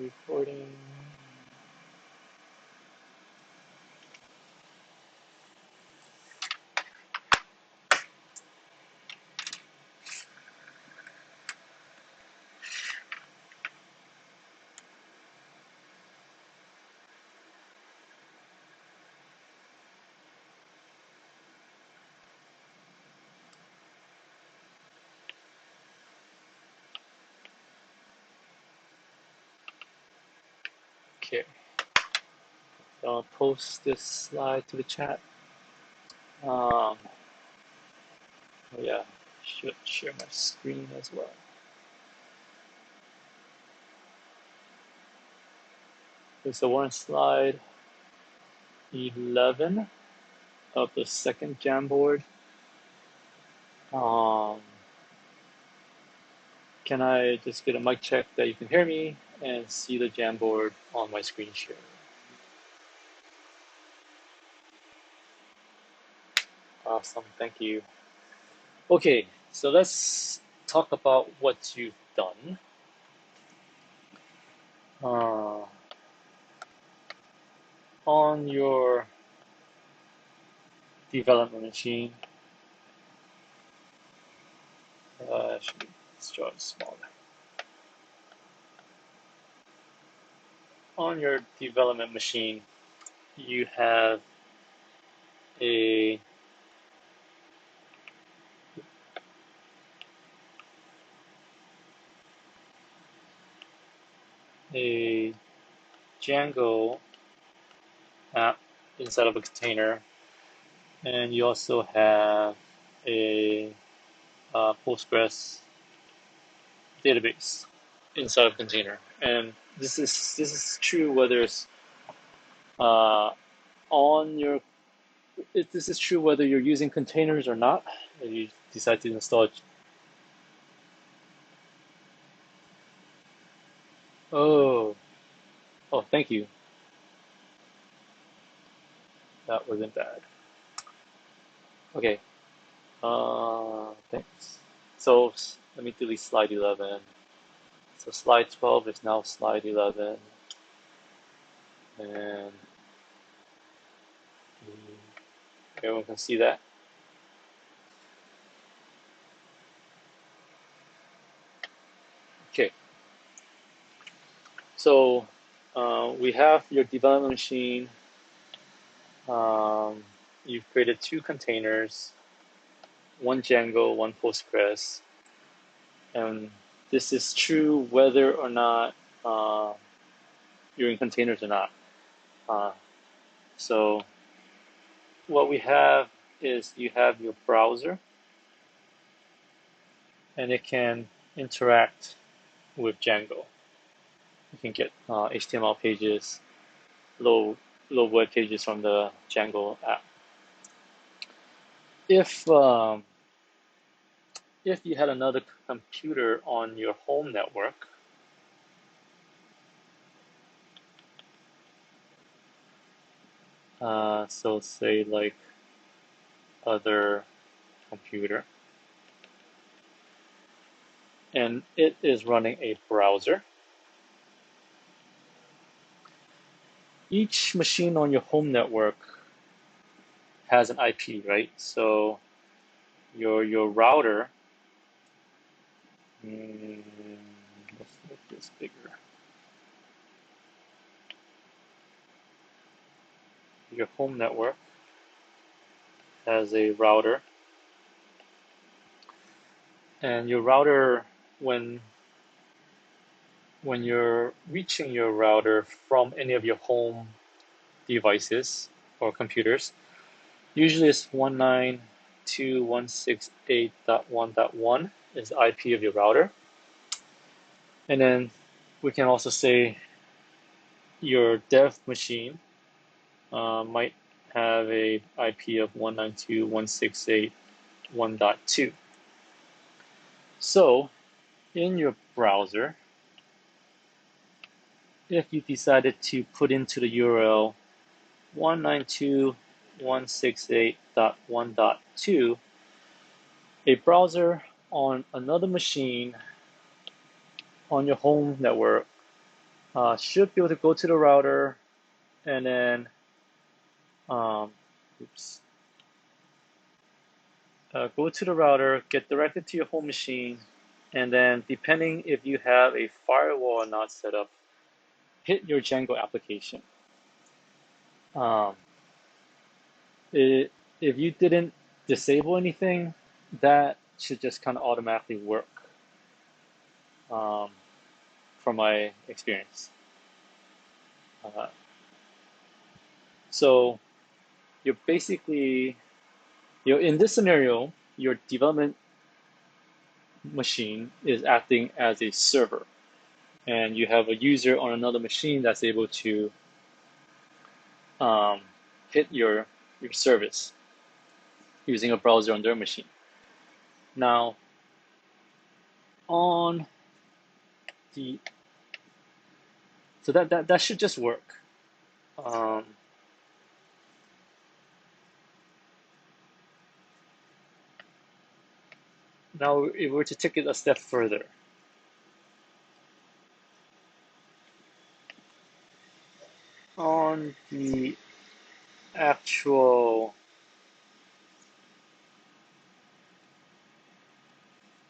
recording. Okay, I'll post this slide to the chat. Oh yeah, should share my screen as well. Okay, so we're on slide 11 of the second Jamboard. Can I just get a mic check that you can hear me and see the Jamboard on my screen share? Awesome, thank you. Okay, so let's talk about what you've done. On your development machine, let's draw it smaller. On your development machine, you have a Django app inside of a container, and you also have a Postgres database inside of a container. And this is true whether it's on your this is true whether you're using containers or not. If you decide to install it. Oh, thank you. That wasn't bad. Okay. Thanks. So let me delete slide 11. So slide 12 is now slide 11. And everyone can see that. Okay. So we have your development machine. You've created 2 containers, one Django, one Postgres. And this is true whether or not you're in containers or not. So what we have is you have your browser, and it can interact with Django. You can get HTML pages, load web pages from the Django app. If you had another computer on your home network, so say like other computer, and it is running a browser, each machine on your home network has an IP, right? So your router, let's make this bigger. Your home network has a router, and your router, when you're reaching your router from any of your home devices or computers, usually it's 192.168.1.1 is the IP of your router. And then we can also say your dev machine might have a IP of 192.168.1.2. So in your browser, if you decided to put into the URL 192.168.1.2, a browser on another machine on your home network should be able to go to the router and then oops, go to the router, get directed to your home machine, and then depending if you have a firewall or not set up, hit your Django application. Um, if you didn't disable anything, that should just kind of automatically work um, from my experience. Uh, so you're basically, in this scenario, your development machine is acting as a server, and you have a user on another machine that's able to um, hit your service using a browser on their machine. Now, on the so that should just work. Now, if we were to take it a step further, on the actual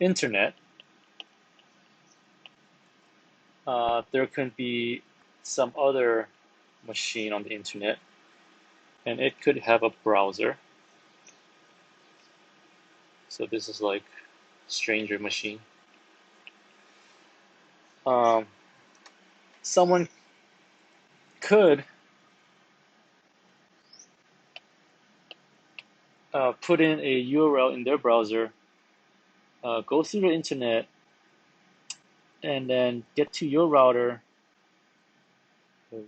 internet, there can be some other machine on the internet, and it could have a browser. So this is like stranger machine. Someone could put in a URL in their browser, go through the internet, and then get to your router. So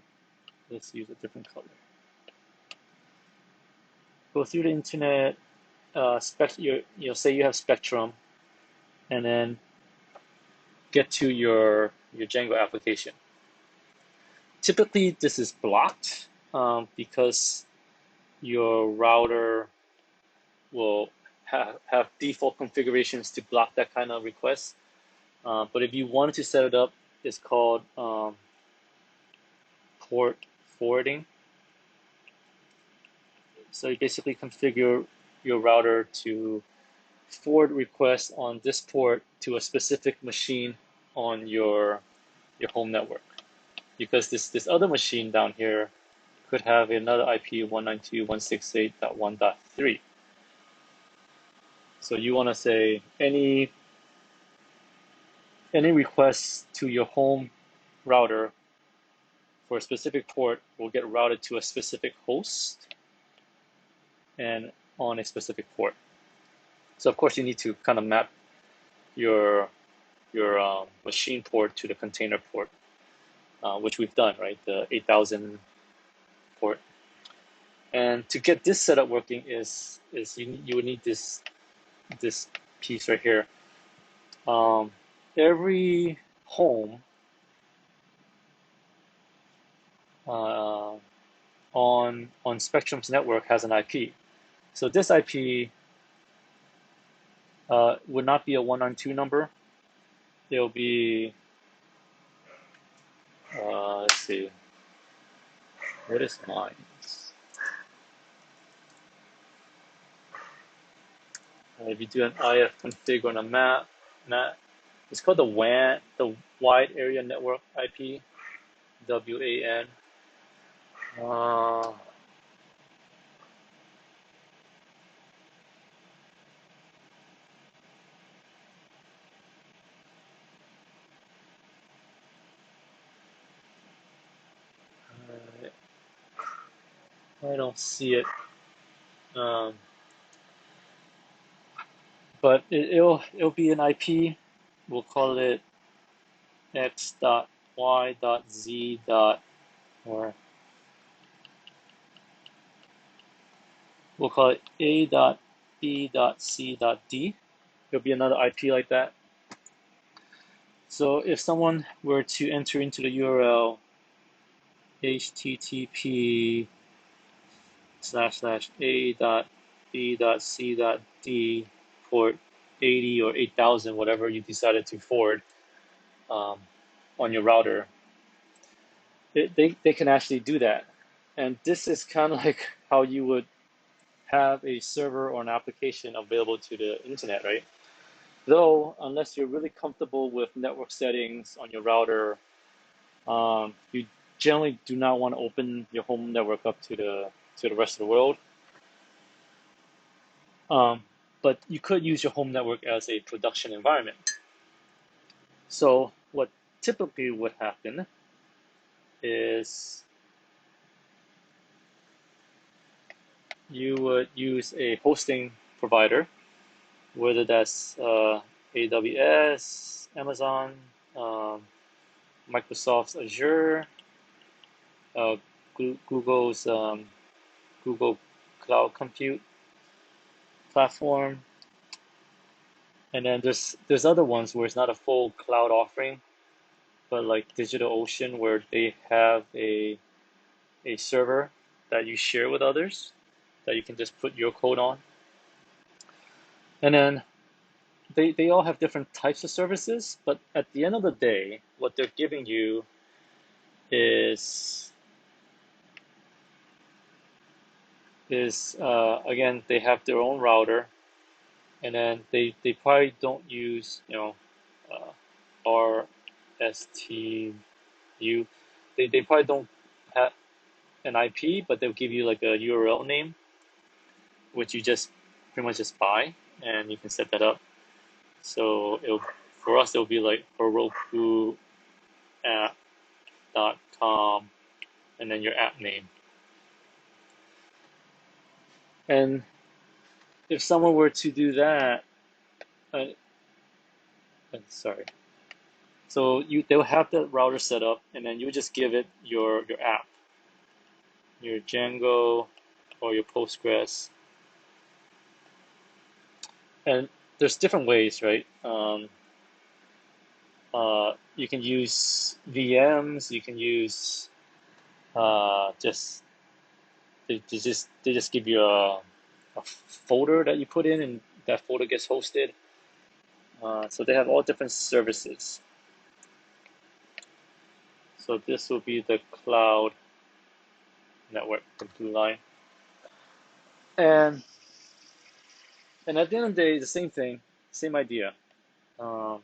let's use a different color. Go through the internet, say you have Spectrum, and then get to your Django application. Typically, this is blocked because your router will have default configurations to block that kind of request. But if you wanted to set it up, it's called port forwarding. So you basically configure your router to forward requests on this port to a specific machine on your home network. Because this other machine down here could have another IP 192.168.1.3. So you want to say any requests to your home router for a specific port will get routed to a specific host and on a specific port. So of course you need to kind of map your machine port to the container port, which we've done, right? The 8000 port. And to get this setup working is you would need this piece right here. Every home on Spectrum's network has an IP. So this IP would not be a 192 number. It'll be let's see, what is mine? If you do an IF config on a map, it's called the WAN, the Wide Area Network IP, WAN. I don't see it, but it'll be an IP. We'll call it x.y.z. Or we'll call it a.b.c.d. There'll be another IP like that. So if someone were to enter into the URL http://a.b.c.d port 80 or 8000, whatever you decided to forward on your router, they can actually do that. And this is kind of like how you would have a server or an application available to the internet, right? Though, unless you're really comfortable with network settings on your router, you generally do not want to open your home network up to the rest of the world. But you could use your home network as a production environment. So what typically would happen is you would use a hosting provider, whether that's AWS, Amazon, Microsoft's Azure, uh, Google's Google Cloud Compute platform, and then there's other ones where it's not a full cloud offering, but like DigitalOcean, where they have a server that you share with others that you can just put your code on. And then they all have different types of services, but at the end of the day, what they're giving you is again, they have their own router, and then they probably don't use RSTU. They probably don't have an IP, but they'll give you like a URL name, which you just pretty much just buy, and you can set that up. So for us, it'll be like Heroku app.com, and then your app name. And if someone were to do that, uh, sorry. So they'll have the router set up, and then you just give it your app, your Django or your Postgres. And there's different ways, right? You can use VMs. You can use just they just give you a folder that you put in, and that folder gets hosted. So they have all different services. So this will be the cloud network from Blue Line. And at the end of the day, the same thing, same idea. Um,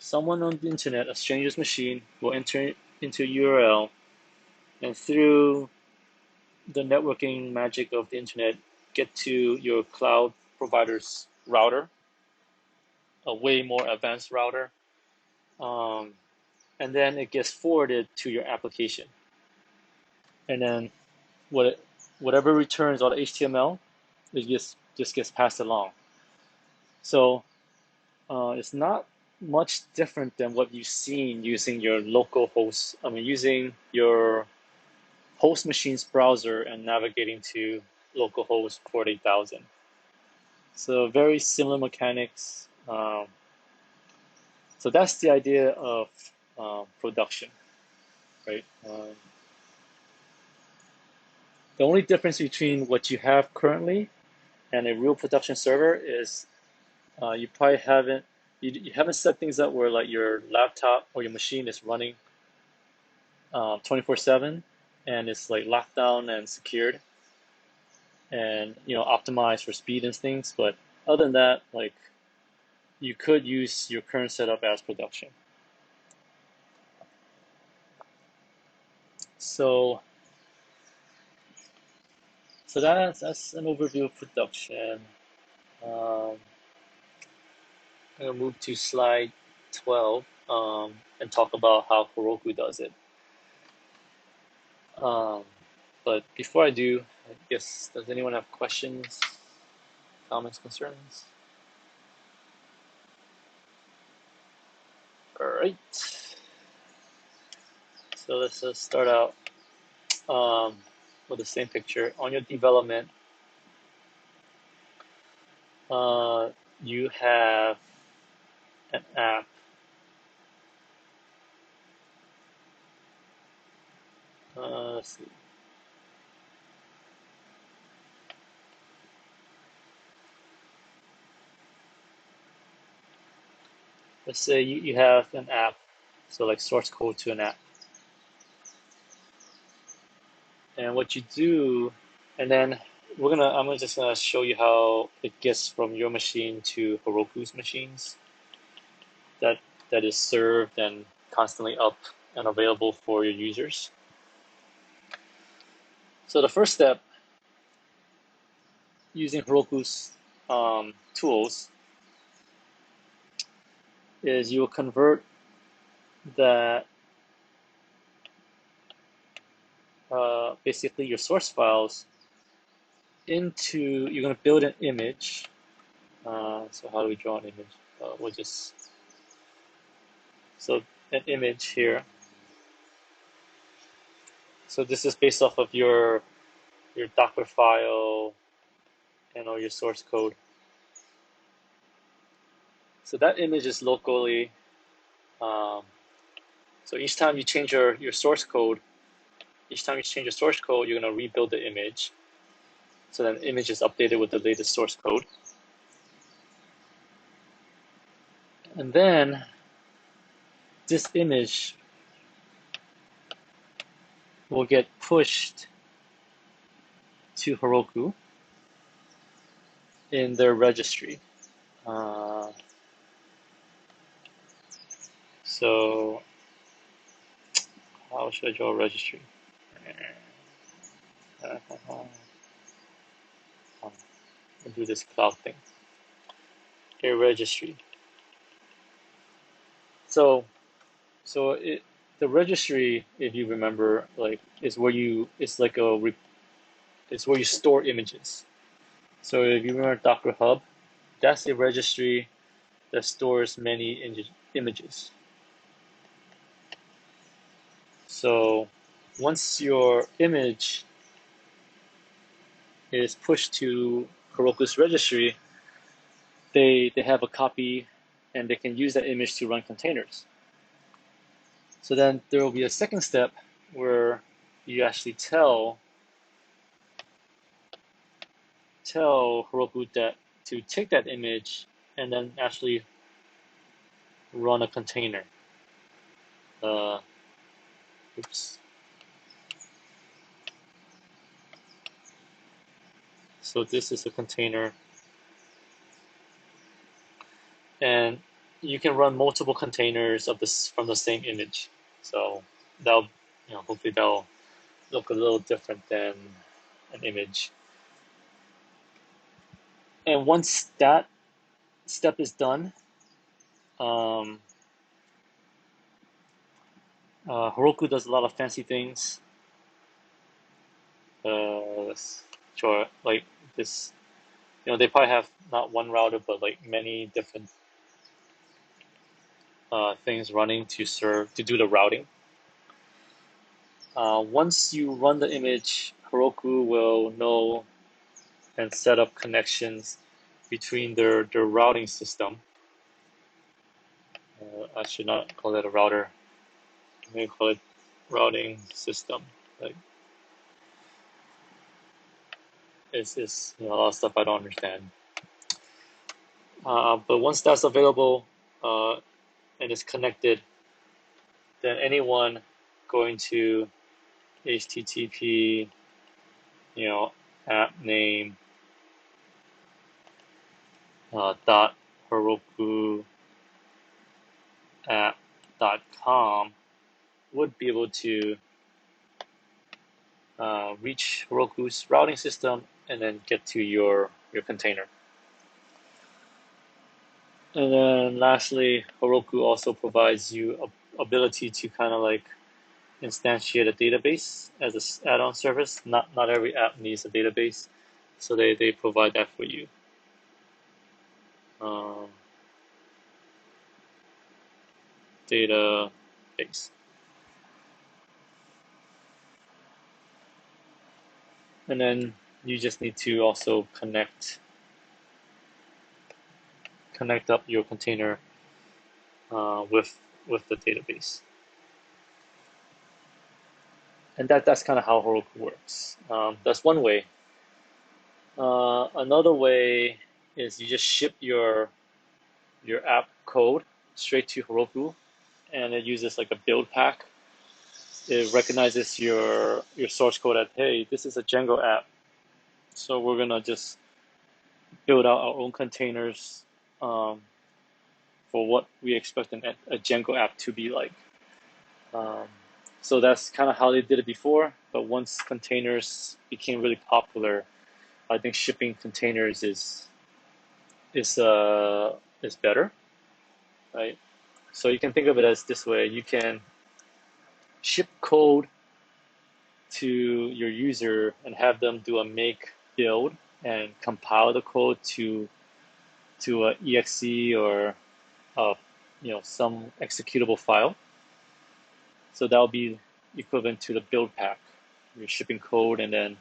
Someone on the internet, a stranger's machine, will enter into a URL, and through the networking magic of the internet, get to your cloud provider's router, a way more advanced router, um, and then it gets forwarded to your application. And then whatever returns all the HTML, it just gets passed along. So it's not much different than what you've seen using your local host. I mean, using your host machine's browser and navigating to localhost port 8000. So very similar mechanics. So that's the idea of production, right? The only difference between what you have currently and a real production server is you probably you haven't set things up where like your laptop or your machine is running 24/7 and it's like locked down and secured and optimized for speed and things. But other than that, like you could use your current setup as production. So that's an overview of production. I'm gonna move to slide 12 and talk about how Heroku does it. Um, but before I do, I guess, does anyone have questions, comments, concerns? All right. So let's just start out with the same picture. On your development, you have an app. Let's see. Let's say you have an app, so like source code to an app. And what you do, and then I'm just gonna show you how it gets from your machine to Heroku's machines that is served and constantly up and available for your users. So the first step, using Heroku's tools, is you will convert that basically your source files into, you're going to build an image. So how do we draw an image? So an image here. So this is based off of your Docker file and all your source code. So that image is locally. So each time you change your source code, you're going to rebuild the image. So then the image is updated with the latest source code. And then this image will get pushed to Heroku in their registry. So how should I draw a registry? I'll do this cloud thing. A registry. So the registry, if you remember, like is where you it's where you store images. So if you remember Docker Hub, that's a registry that stores many images. So once your image is pushed to Heroku's registry, they have a copy and they can use that image to run containers. So then there will be a second step where you actually tell Heroku that to take that image and then actually run a container. Oops. So this is a container, and you can run multiple containers of this from the same image. So that'll, hopefully that'll look a little different than an image. And once that step is done, Heroku does a lot of fancy things. Let's draw like this. They probably have not one router, but like many different things running to do the routing. Once you run the image, Heroku will know and set up connections between their routing system. I should not call it a router. I'm going to call it routing system. Like, it's a lot of stuff I don't understand. But once that's available and is connected, then anyone going to HTTP, app name dot Heroku app.com would be able to reach Heroku's routing system and then get to your container. And then lastly, Heroku also provides you ability to kind of like instantiate a database as an add-on service. Not every app needs a database, so they provide that for you. Database. And then you just need to also connect up your container with the database. And that's kind of how Heroku works. That's one way. Another way is you just ship your app code straight to Heroku, and it uses like a build pack. it recognizes your source code as, hey, this is a Django app, so we're gonna just build out our own containers for what we expect a Django app to be like. So that's kind of how they did it before. But once containers became really popular, I think shipping containers is better, right? So you can think of it as this way: you can ship code to your user and have them do a make build and compile the code to a exe or some executable file. So that will be equivalent to the build pack. You're shipping code, and then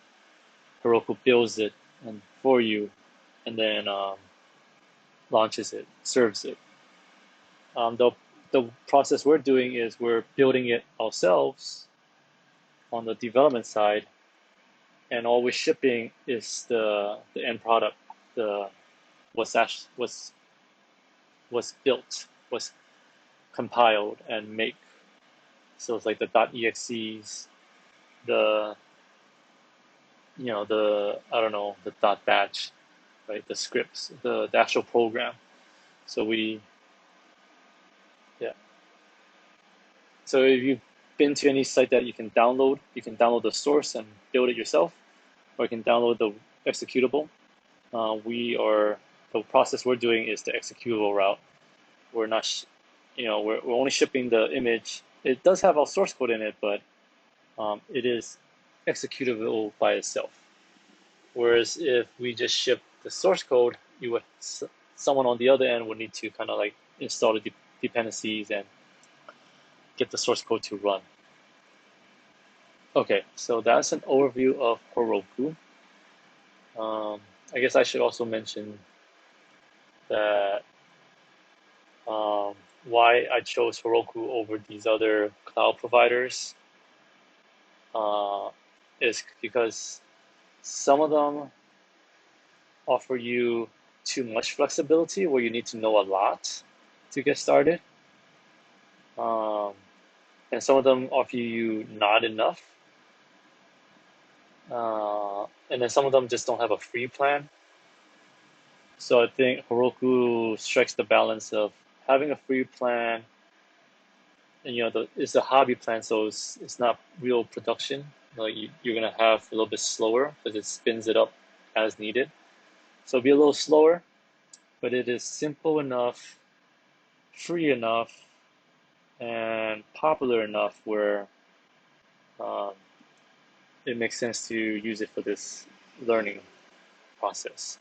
Heroku builds it and for you, and then launches it, serves it. The process we're doing is we're building it ourselves on the development side, and all we're shipping is the end product, the what's built, was compiled and make. So it's like the .exes, the I don't know, the .batch, right? The scripts, the actual program. So yeah. So if you've been to any site that you can download the source and build it yourself, or you can download the executable. The process we're doing is the executable route. We're not, we're only shipping the image. It does have our source code in it, but it is executable by itself. Whereas if we just ship the source code, someone on the other end would need to kind of like install the dependencies and get the source code to run. Okay, so that's an overview of Heroku. I guess I should also mention that why I chose Heroku over these other cloud providers is because some of them offer you too much flexibility where you need to know a lot to get started. And some of them offer you not enough. And then some of them just don't have a free plan. So I think Heroku strikes the balance of having a free plan, and it's a hobby plan, so it's not real production. Like you're gonna have a little bit slower because it spins it up as needed. So it'll be a little slower, but it is simple enough, free enough, and popular enough where it makes sense to use it for this learning process.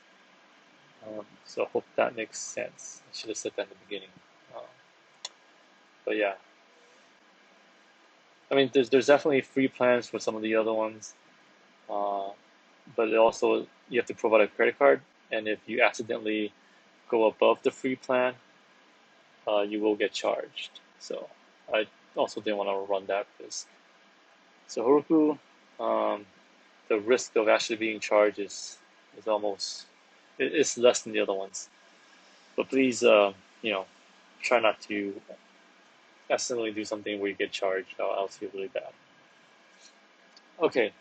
So I hope that makes sense. I should have said that in the beginning. But yeah, I mean, there's definitely free plans for some of the other ones, but you have to provide a credit card, and if you accidentally go above the free plan, you will get charged. So I also didn't want to run that risk. So Heroku, the risk of actually being charged is almost it's less than the other ones. But please, try not to accidentally do something where you get charged. I'll feel really bad. Okay,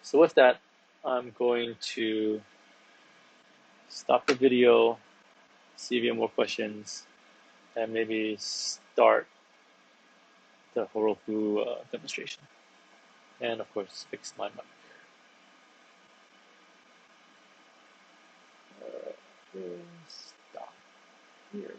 so with that, I'm going to stop the video, see if you have more questions, and maybe start the Heroku demonstration. And of course, fix my mic. Stop here.